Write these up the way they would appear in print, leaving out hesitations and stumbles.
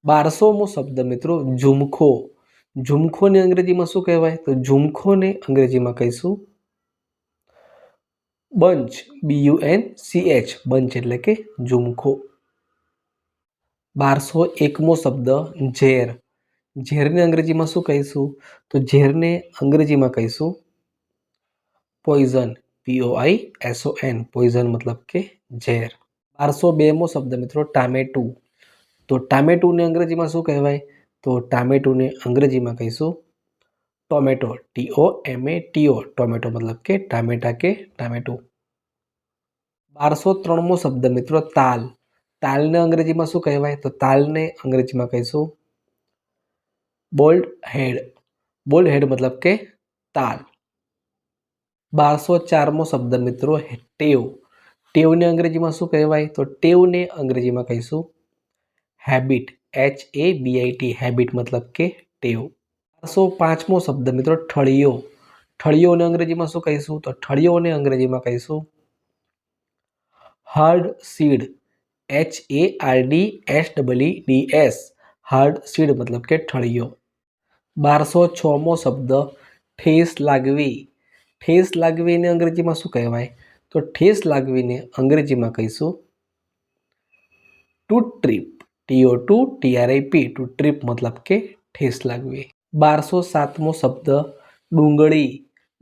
1200મો શબ્દ મિત્રો ઝુમખો. ઝુમખોને અંગ્રેજીમાં શું કહેવાય? તો ઝુમખોને અંગ્રેજીમાં કહીશું બંચ. BUNCH. બંચ એટલે કે ઝુમખો. 1201મો શબ્દ ઝેર. ઝેરને અંગ્રેજીમાં શું કહીશું? તો ઝેરને અંગ્રેજીમાં કહીશું પોઈઝન. POISON. પોઈઝન મતલબ કે ઝેર. 1202મો શબ્દ મિત્રો ટામેટું. તો ટામેટુને અંગ્રેજીમાં શું કહેવાય? તો ટામેટુને અંગ્રેજીમાં કહીશું ટોમેટો. TOMATO. ટોમેટો મતલબ કે ટામેટા કે ટામેટું. 1203મો શબ્દ મિત્રો તાલ. તાલને અંગ્રેજીમાં શું કહેવાય? તો તાલને અંગ્રેજીમાં કહીશું બોલ્ડ હેડ. બોલ્ડ હેડ મતલબ કે તાલ. 1204મો શબ્દ મિત્રો ટેવ. ટેવને અંગ્રેજીમાં શું કહેવાય? તો ટેવને અંગ્રેજીમાં કહીશું હેબિટ. HABIT. હેબિટ મતલબ કે ટેવ. 1205મો શબ્દ મિત્રો ઠળિયો. ઠળિયોને અંગ્રેજીમાં શું કહીશું? તો ઠળિયોને અંગ્રેજીમાં કહીશું hard seed. HARDSEEDS. Hard seed મતલબ કે ઠળિયો. 1206મો શબ્દ ઠેસ લાગવી. ઠેસ લાગવીને અંગ્રેજીમાં શું કહેવાય? તો ઠેસ લાગવીને અંગ્રેજીમાં કહીશું to trip. TOTRIP. To trip મતલબ કે ઠેસ લાગવી. 1207મો શબ્દ ડુંગળી.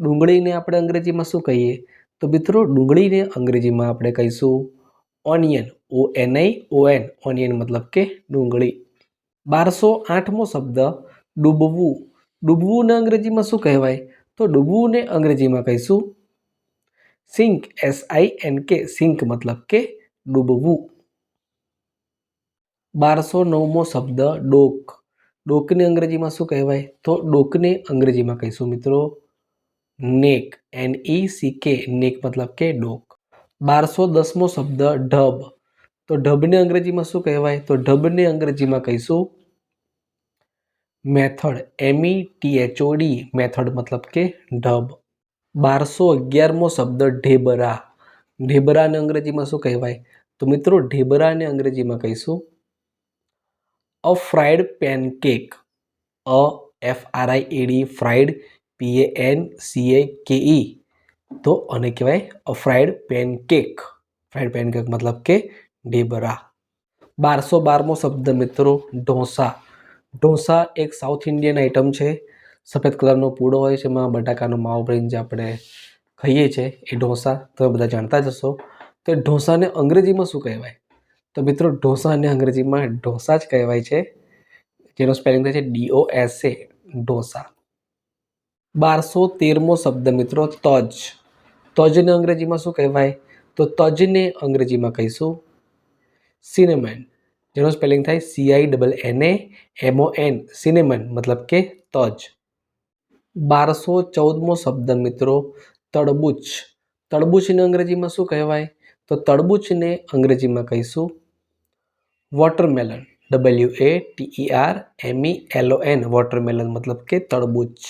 ડુંગળીને આપણે અંગ્રેજીમાં શું કહીએ? તો મિત્રો ડુંગળીને અંગ્રેજીમાં આપણે કહીશું ઓનિયન. ONION. ઓનિયન મતલબ કે ડુંગળી. 1208મો શબ્દ ડૂબવું. ડૂબવુંને અંગ્રેજીમાં શું કહેવાય? તો ડૂબવુંને અંગ્રેજીમાં કહીશું સિંક. SINK. સિંક મતલબ કે ડૂબવું. 1209મો શબ્દ ડોક. ડોકને અંગ્રેજીમાં શું કહેવાય? તો ડોકને અંગ્રેજીમાં કહીશું મિત્રો નેક. NECK. નેક મતલબ કે ડોક. 1210મો શબ્દ ઢબ. તો ઢબને અંગ્રેજીમાં શું કહેવાય? તો ઢબને અંગ્રેજીમાં કહીશું મેથડ. METHOD. મેથડ મતલબ કે ઢબ. 1211મો શબ્દ ઢેબરા. ઢેબરાને અંગ્રેજીમાં શું કહેવાય? તો મિત્રો ઢેબરાને અંગ્રેજીમાં કહીશું a fried pancake. FRIED. Fried. PANCAKE. તો આને કહેવાય a fried pancake. Fried pancake મતલબ કે ઢેબરા. 1212મો શબ્દ મિત્રો ઢોસા. ઢોસા એક સાઉથ ઇન્ડિયન આઇટમ છે. સફેદ કલરનો પૂડો હોય છે, એમાં બટાકાનો માવો ભરીને જે આપણે ખાઈએ છીએ એ ઢોસા તમે બધા જાણતા જ હશો. તો ઢોસાને અંગ્રેજીમાં શું કહેવાય? તો મિત્રો ઢોસાને અંગ્રેજીમાં ઢોસા જ કહેવાય છે, જેનો સ્પેલિંગ થાય છે DOSA. ઢોસા. 1213મો શબ્દ મિત્રો તજ. તજને અંગ્રેજીમાં શું કહેવાય? તો તજને અંગ્રેજીમાં કહીશું સિનેમન, જેનો સ્પેલિંગ થાય CINNAMON. સિનેમન મતલબ કે તજ. 1214મો શબ્દ મિત્રો તડબૂચ. તડબૂચને અંગ્રેજીમાં શું કહેવાય? તો તડબૂચને અંગ્રેજીમાં કહીશું વોટરમેલન. WATERMELON. વોટરમેલન મતલબ કે તડબૂચ.